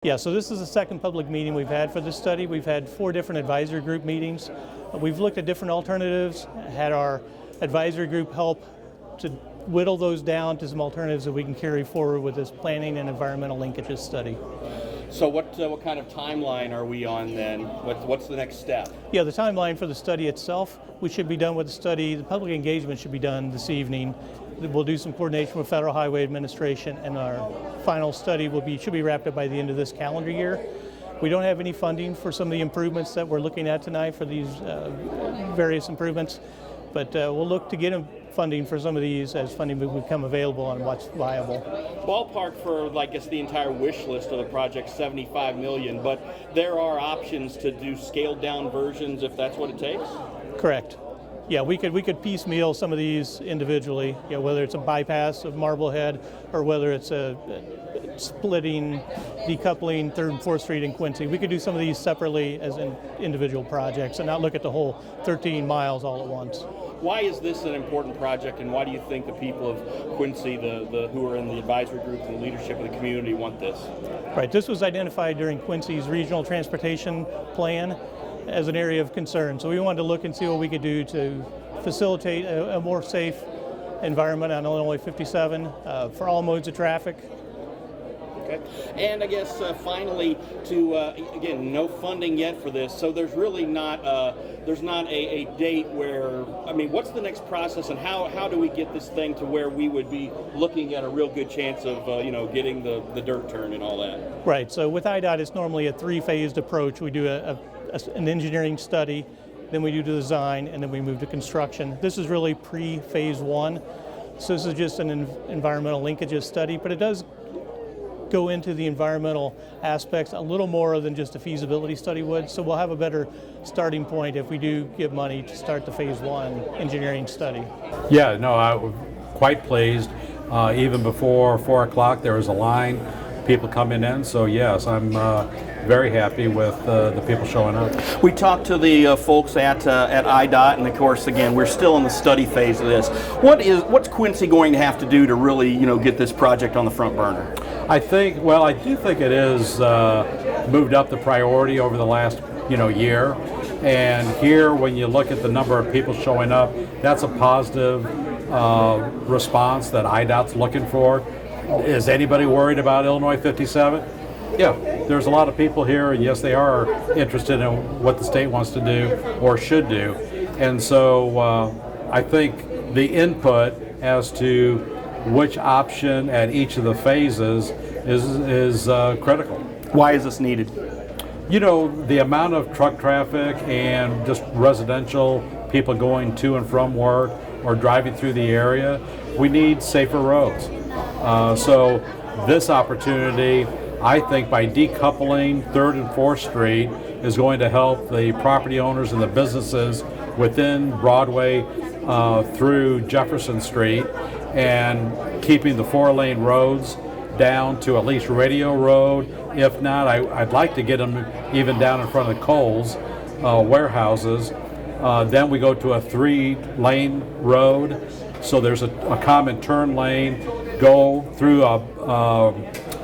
Yeah, so this is the second public meeting we've had for this study. We've had 4 different advisory group meetings. We've looked at different alternatives, had our advisory group help to whittle those down to some alternatives that we can carry forward with this planning and environmental linkages study. So what kind of timeline are we on then? What's the next step? Yeah, the timeline for the study itself, we should be done with the study. The public engagement should be done this evening. We'll do some coordination with Federal Highway Administration, and our final study should be wrapped up by the end of this calendar year. We don't have any funding for some of the improvements that we're looking at tonight for these various improvements, but we'll look to get funding for some of these as funding will become available and what's viable. Ballpark for, I guess, the entire wish list of the project, $75 million, but there are options to do scaled down versions if that's what it takes? Correct. Yeah, we could piecemeal some of these individually, whether it's a bypass of Marblehead or whether it's a splitting, decoupling 3rd and 4th Street in Quincy. We could do some of these separately as individual projects and not look at the whole 13 miles all at once. Why is this an important project, and why do you think the people of Quincy, who are in the advisory group and the leadership of the community, want this? Right, this was identified during Quincy's regional transportation plan as an area of concern. So we wanted to look and see what we could do to facilitate a more safe environment on Illinois 57 for all modes of traffic. Okay. And I guess finally, again, no funding yet for this, so there's really not a date where, what's the next process, and how do we get this thing to where we would be looking at a real good chance of getting the dirt turned and all that? Right, so with IDOT it's normally a 3-phased approach. We do an engineering study, then we do the design, and then we move to construction. This is really pre-phase 1, so this is just an environmental linkages study, but it does go into the environmental aspects a little more than just a feasibility study would, so we'll have a better starting point if we do give money to start the phase 1 engineering study. Yeah, no, I'm quite pleased. Even before 4 o'clock there was a line, people coming in, so yes, I'm very happy with the people showing up. We talked to the folks at IDOT, and of course, again, we're still in the study phase of this. What's Quincy going to have to do to really, get this project on the front burner? I do think it is moved up the priority over the last, year. And here, when you look at the number of people showing up, that's a positive response that IDOT's looking for. Is anybody worried about Illinois 57? Yeah, there's a lot of people here, and yes, they are interested in what the state wants to do or should do. And so I think the input as to which option at each of the phases is critical. Why is this needed? The amount of truck traffic and just residential people going to and from work or driving through the area, we need safer roads. So this opportunity, I think, by decoupling 3rd and 4th Street is going to help the property owners and the businesses within Broadway through Jefferson Street, and keeping the 4-lane roads down to at least Radio Road. If not, I'd like to get them even down in front of Kohl's warehouses. Then we go to a 3-lane road, so there's a common turn lane, go through a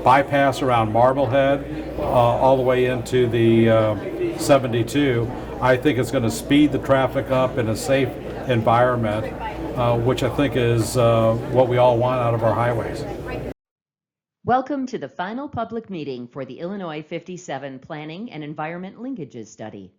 bypass around Marblehead all the way into the 72. I think it's going to speed the traffic up in a safe environment, which I think is what we all want out of our highways. Welcome to the final public meeting for the Illinois 57 Planning and Environment Linkages Study.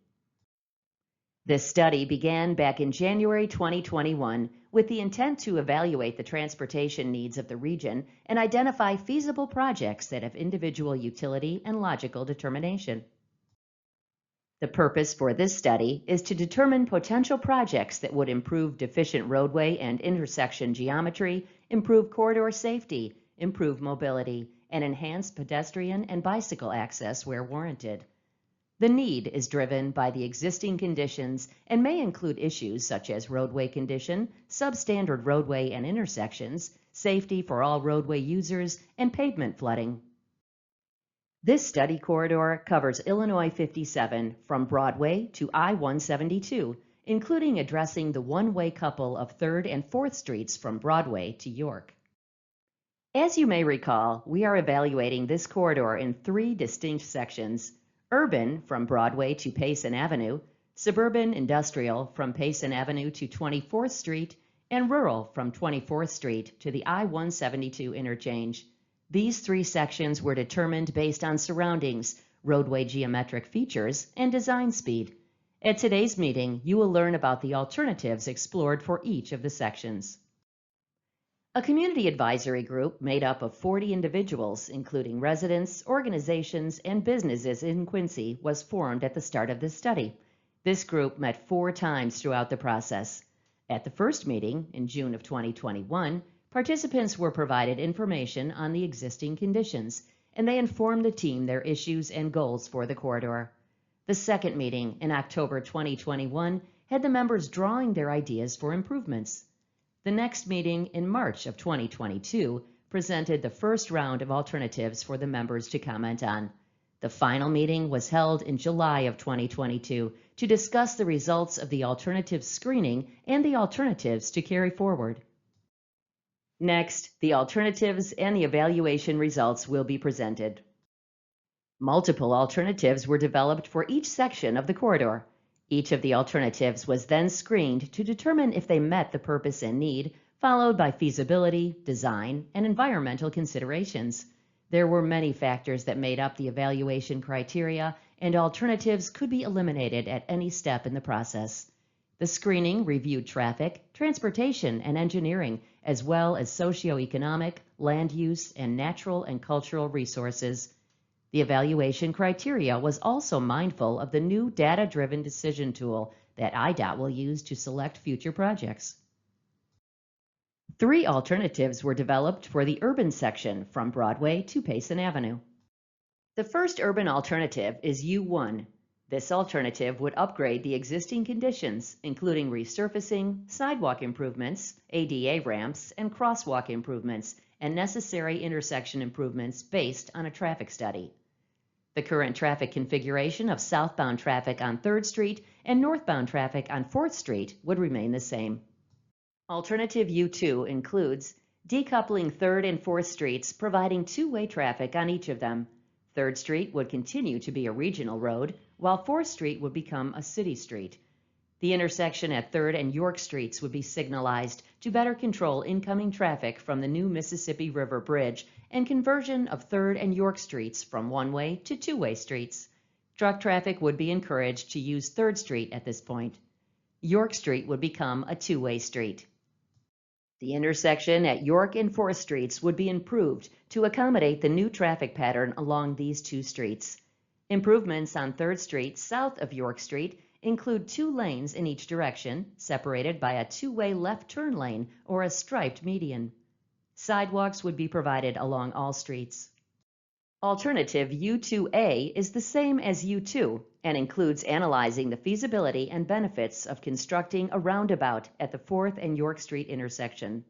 This study began back in January 2021 with the intent to evaluate the transportation needs of the region and identify feasible projects that have individual utility and logical determination. The purpose for this study is to determine potential projects that would improve deficient roadway and intersection geometry, improve corridor safety, improve mobility, and enhance pedestrian and bicycle access where warranted. The need is driven by the existing conditions and may include issues such as roadway condition, substandard roadway and intersections, safety for all roadway users, and pavement flooding. This study corridor covers Illinois 57 from Broadway to I-172, including addressing the one-way couple of 3rd and 4th Streets from Broadway to York. As you may recall, we are evaluating this corridor in 3 distinct sections: urban from Broadway to Payson Avenue, suburban industrial from Payson Avenue to 24th Street, and rural from 24th Street to the I-172 interchange. These 3 sections were determined based on surroundings, roadway geometric features, and design speed. At today's meeting, you will learn about the alternatives explored for each of the sections. A community advisory group made up of 40 individuals, including residents, organizations, and businesses in Quincy, was formed at the start of this study. This group met 4 times throughout the process. At the first meeting, in June of 2021, participants were provided information on the existing conditions, and they informed the team their issues and goals for the corridor. The second meeting, in October 2021, had the members drawing their ideas for improvements. The next meeting, in March of 2022, presented the first round of alternatives for the members to comment on. The final meeting was held in July of 2022 to discuss the results of the alternative screening and the alternatives to carry forward. Next, the alternatives and the evaluation results will be presented. Multiple alternatives were developed for each section of the corridor. Each of the alternatives was then screened to determine if they met the purpose and need, followed by feasibility, design, and environmental considerations. There were many factors that made up the evaluation criteria, and alternatives could be eliminated at any step in the process. The screening reviewed traffic, transportation, and engineering, as well as socioeconomic, land use, and natural and cultural resources. The evaluation criteria was also mindful of the new data-driven decision tool that IDOT will use to select future projects. 3 alternatives were developed for the urban section from Broadway to Payson Avenue. The first urban alternative is U1. This alternative would upgrade the existing conditions, including resurfacing, sidewalk improvements, ADA ramps, and crosswalk improvements, and necessary intersection improvements based on a traffic study. The current traffic configuration of southbound traffic on 3rd Street and northbound traffic on 4th Street would remain the same. Alternative U2 includes decoupling 3rd and 4th Streets, providing 2-way traffic on each of them. 3rd Street would continue to be a regional road, while 4th Street would become a city street. The intersection at 3rd and York Streets would be signalized to better control incoming traffic from the new Mississippi River Bridge and conversion of 3rd and York Streets from 1-way to 2-way streets. Truck traffic would be encouraged to use 3rd Street at this point. York Street would become a 2-way street. The intersection at York and 4th Streets would be improved to accommodate the new traffic pattern along these 2 streets. Improvements on 3rd Street south of York Street include 2 lanes in each direction, separated by a 2-way left turn lane or a striped median. Sidewalks would be provided along all streets. Alternative U2A is the same as U2 and includes analyzing the feasibility and benefits of constructing a roundabout at the 4th and York Street intersection.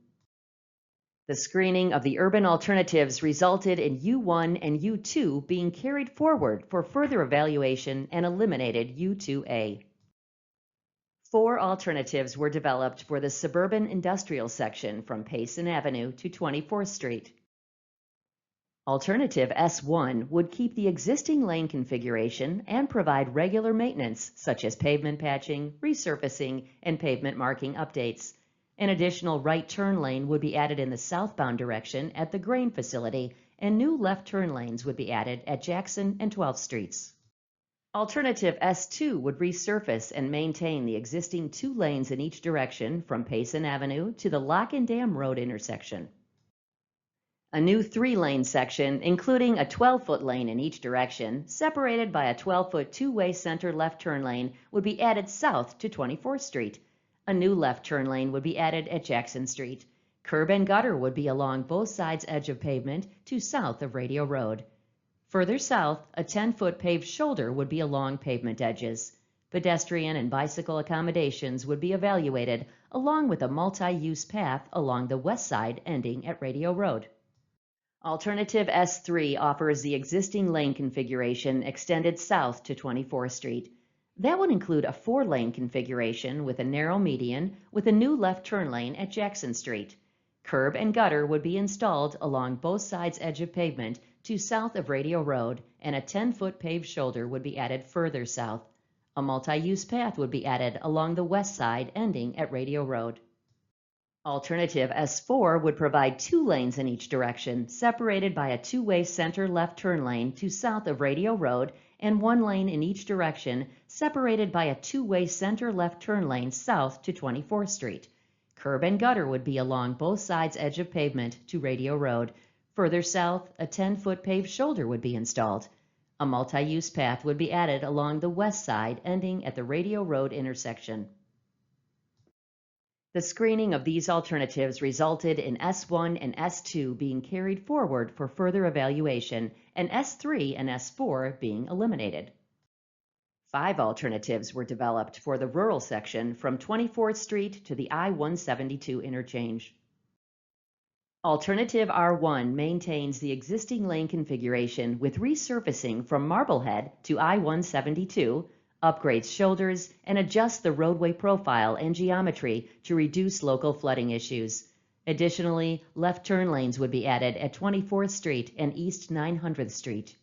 The screening of the urban alternatives resulted in U1 and U2 being carried forward for further evaluation and eliminated U2A. 4 alternatives were developed for the suburban industrial section from Payson Avenue to 24th Street. Alternative S1 would keep the existing lane configuration and provide regular maintenance, such as pavement patching, resurfacing, and pavement marking updates. An additional right turn lane would be added in the southbound direction at the grain facility, and new left turn lanes would be added at Jackson and 12th Streets. Alternative S2 would resurface and maintain the existing 2 lanes in each direction from Payson Avenue to the Lock and Dam Road intersection. A new 3-lane section, including a 12-foot lane in each direction, separated by a 12-foot 2-way center left turn lane, would be added south to 24th Street. A new left turn lane would be added at Jackson Street. Curb and gutter would be along both sides edge of pavement to south of Radio Road. Further south, a 10-foot paved shoulder would be along pavement edges. Pedestrian and bicycle accommodations would be evaluated, along with a multi-use path along the west side ending at Radio Road. Alternative S3 offers the existing lane configuration extended south to 24th Street. That would include a 4-lane configuration with a narrow median with a new left turn lane at Jackson Street. Curb and gutter would be installed along both sides edge of pavement to south of Radio Road, and a 10-foot paved shoulder would be added further south. A multi-use path would be added along the west side ending at Radio Road. Alternative S4 would provide 2 lanes in each direction, separated by a 2-way center left turn lane to south of Radio Road and 1 lane in each direction, separated by a 2-way center left turn lane south to 24th Street. Curb and gutter would be along both sides edge of pavement to Radio Road. Further south, a 10-foot paved shoulder would be installed. A multi-use path would be added along the west side ending at the Radio Road intersection. The screening of these alternatives resulted in S1 and S2 being carried forward for further evaluation and S3 and S4 being eliminated. 5 alternatives were developed for the rural section from 24th Street to the I-172 interchange. Alternative R1 maintains the existing lane configuration with resurfacing from Marblehead to I-172, upgrades shoulders, and adjusts the roadway profile and geometry to reduce local flooding issues. Additionally, left turn lanes would be added at 24th Street and East 900th Street.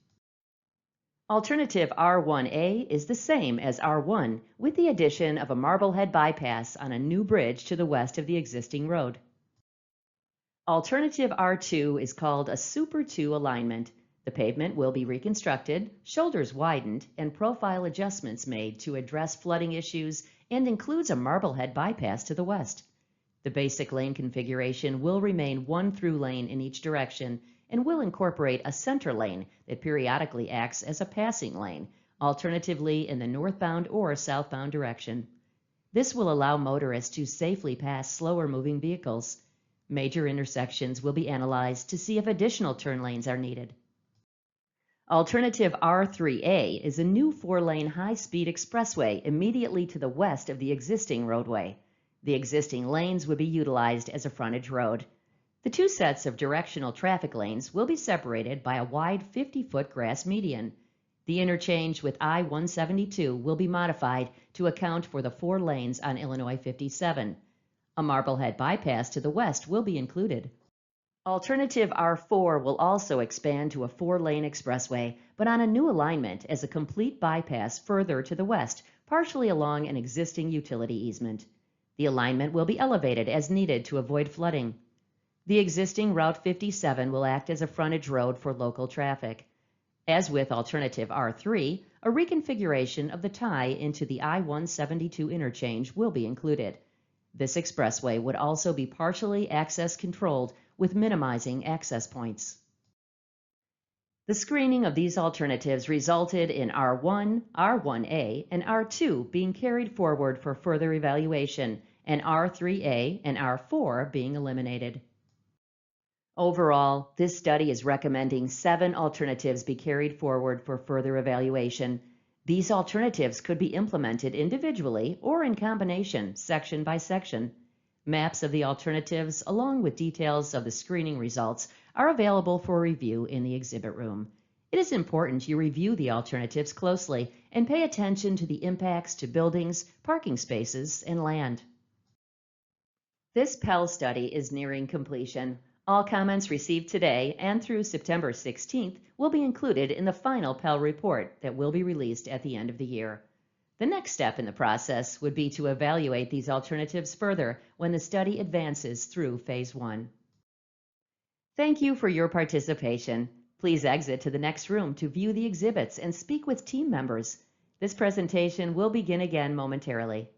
Alternative R1A is the same as R1, with the addition of a Marblehead bypass on a new bridge to the west of the existing road. Alternative R2 is called a Super 2 alignment. The pavement will be reconstructed, shoulders widened, and profile adjustments made to address flooding issues, and includes a Marblehead bypass to the west. The basic lane configuration will remain 1 through lane in each direction and will incorporate a center lane that periodically acts as a passing lane, alternatively in the northbound or southbound direction. This will allow motorists to safely pass slower moving vehicles. Major intersections will be analyzed to see if additional turn lanes are needed. Alternative R3A is a new 4-lane high-speed expressway immediately to the west of the existing roadway. The existing lanes would be utilized as a frontage road. The 2 sets of directional traffic lanes will be separated by a wide 50-foot grass median. The interchange with I-172 will be modified to account for the 4 lanes on Illinois 57. A Marblehead bypass to the west will be included. Alternative R4 will also expand to a 4-lane expressway, but on a new alignment as a complete bypass further to the west, partially along an existing utility easement. The alignment will be elevated as needed to avoid flooding. The existing Route 57 will act as a frontage road for local traffic. As with Alternative R3, a reconfiguration of the tie into the I-172 interchange will be included. This expressway would also be partially access controlled with minimizing access points. The screening of these alternatives resulted in R1, R1A, and R2 being carried forward for further evaluation, and R3A and R4 being eliminated. Overall, this study is recommending 7 alternatives be carried forward for further evaluation. These alternatives could be implemented individually or in combination, section by section. Maps of the alternatives, along with details of the screening results, are available for review in the exhibit room. It is important you review the alternatives closely and pay attention to the impacts to buildings, parking spaces, and land. This Pell study is nearing completion. All comments received today and through September 16th will be included in the final Pell report that will be released at the end of the year. The next step in the process would be to evaluate these alternatives further when the study advances through Phase 1. Thank you for your participation. Please exit to the next room to view the exhibits and speak with team members. This presentation will begin again momentarily.